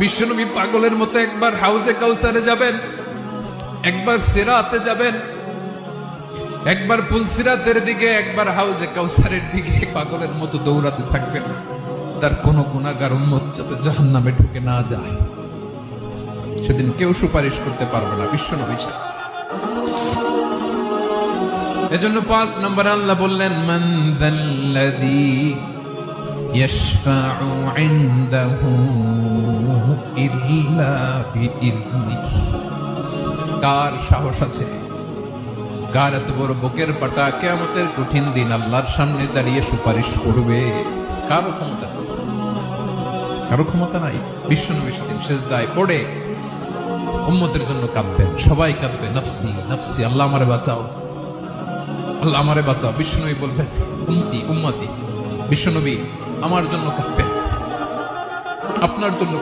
বিশ্বনবী পাগলের মতো একবার হাউজে কাউসারে যাবেন, একবার সিরাতে যাবেন, একবার পুলসিরাতের দিকে, একবার হাউজে কাউসারের দিকে পাগলের মতো দৌড়াতে থাকবেন। তার কোন গুনাহগার উম্মত যাতে জাহান্নামে ঢুকে না যায়, সেদিন কেউ সুপারিশ করতে পারবে না বিশ্বনবী ছাড়া। এজন্য 5 নম্বরে আল্লাহ বললেন, মান যাল্লাযী ইয়াশফাউ ইনদাহু ইল্লা বিইযনিহি। কার সাহস আছে, কার এত বড় বুকের পাটা কিয়ামতের কঠিন দিন আল্লাহর সামনে দাঁড়িয়ে সুপারিশ করবে? কারো ক্ষমতা, কারো ক্ষমতা নাই। বিশ্বনবী সেদিন সিজদায় পড়ে উম্মতের জন্য কাঁদবেন, সবাই কাঁদবে, নফসি নফসি, আল্লাহ আমারে বাঁচাও, আল্লাহ আমারে বাঁচাও। বিশ্বনবী বলবেন, উম্মতি উম্মতি। বিশ্বনবী আমার জন্য কাঁদবেন, আপনার জন্য কাঁদবেন।